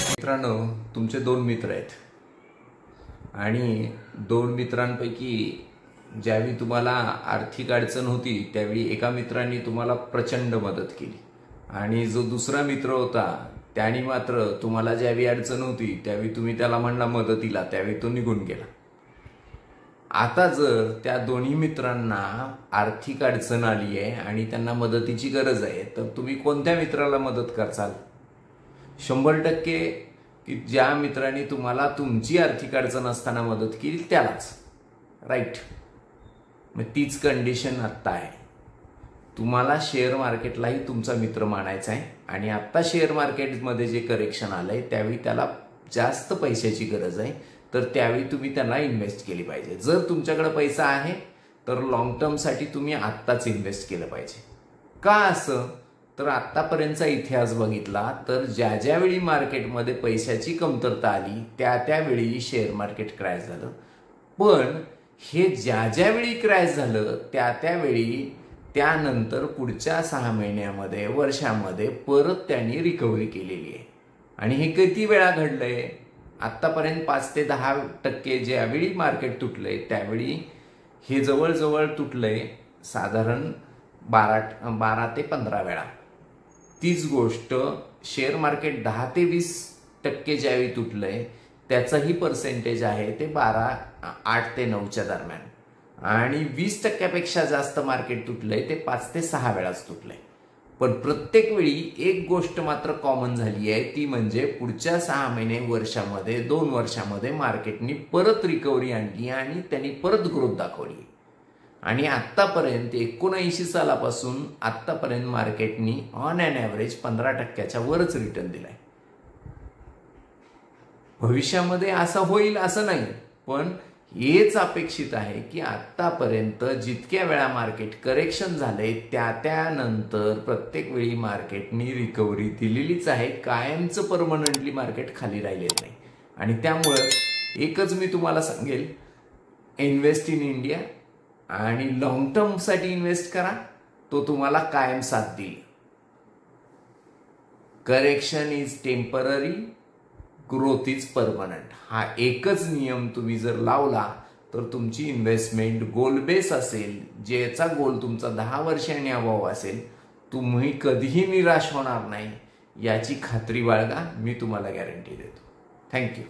मित्रांनो, तुमचे दोन मित्र आहेत आणि दोन मित्रांपैकी ज्यावेळी तुम्हाला आर्थिक अडचण होती त्यावेळी एका मित्रांनी तुम्हाला प्रचंड मदत केली आणि जो दुसरा मित्र होता त्याने मात्र तुम्हाला ज्यावेळी अडचण होती त्यावेळी तुम्ही त्याला म्हणला मदतीला, त्यावेळी तो निघून गेला। आता जर त्या दोन्ही मित्रांना आर्थिक अडचण आली आहे आणि त्यांना मदतीची गरज आहे तर तुम्ही कोणत्या मित्राला मदत करसाल? 100% की ज्या मित्रांनी तुम्हाला तुमची आर्थिक अडचण असताना मदत केली त्यालाच, राईट? मग तीच कंडिशन आत्ता आहे। तुम्हाला शेअर मार्केटलाही तुमचा मित्र मानायचा आहे आणि आत्ता शेअर मार्केटमध्ये जे करेक्शन आलंय त्यावेळी त्याला जास्त पैशाची गरज आहे, तर त्यावेळी तुम्ही त्यांना इन्व्हेस्ट केली पाहिजे। जर तुमच्याकडे पैसा आहे तर लॉंग टर्मसाठी तुम्ही आत्ताच इन्व्हेस्ट केलं पाहिजे। का असं? तर आत्तापर्यंतचा इतिहास बघितला तर ज्या ज्यावेळी मार्केटमध्ये पैशाची कमतरता आली त्यावेळी शेअर मार्केट क्रॅश झालं, पण हे ज्या ज्यावेळी क्रॅश झालं त्यावेळी त्यानंतर पुढच्या 6 महिन्यामध्ये, वर्षामध्ये परत त्यांनी रिकव्हरी केलेली आहे। आणि हे किती वेळा घडलंय? आत्तापर्यंत 5 ते 10% ज्यावेळी मार्केट तुटलंय त्यावेळी हे जवळजवळ तुटलंय साधारण 12 ते 15 वेळा। तीच गोष्ट शेअर मार्केट 10 ते 20% ज्यावेळी तुटलंय त्याचंही पर्सेंटेज आहे ते 8 ते 9च्या दरम्यान, आणि 20%पेक्षा जास्त मार्केट तुटलंय ते 5 ते 6 वेळाच तुटलंय। पण प्रत्येक वेळी एक गोष्ट मात्र कॉमन झाली आहे, ती म्हणजे पुढच्या 6 महिने, वर्षामध्ये, 2 वर्षामध्ये मार्केटनी परत रिकव्हरी आणली आणि त्यांनी परत ग्रोथ दाखवली। आणि आत्तापर्यंत 79 सालापासून आत्तापर्यंत मार्केटनी ऑन ॲन ॲव्हरेज 15%च्या वरच रिटर्न दिलाय। भविष्यामध्ये असं होईल असं नाही, पण हेच अपेक्षित आहे की आत्तापर्यंत जितक्या वेळा मार्केट करेक्शन झाले त्यानंतर प्रत्येक वेळी मार्केटनी रिकव्हरी दिलेलीच आहे, कायमचं परमनंटली मार्केट खाली राहिलेलं नाही। आणि त्यामुळे एकच मी तुम्हाला सांगेल, इन्व्हेस्ट इन इंडिया आणि लॉंग टर्मसाठी इन्व्हेस्ट करा, तो तुम्हाला कायम साथ देईल। Correction is temporary, growth is permanent, हा एकच नियम तुम्ही जर लावला तर तुमची इन्व्हेस्टमेंट गोल बेस असेल, ज्याचा गोल तुमचा 10 वर्षांनी अभाव असेल, तुम्ही कधीही निराश होणार नाही याची खात्री बाळगा, मी तुम्हाला गॅरंटी देतो। थँक्यू।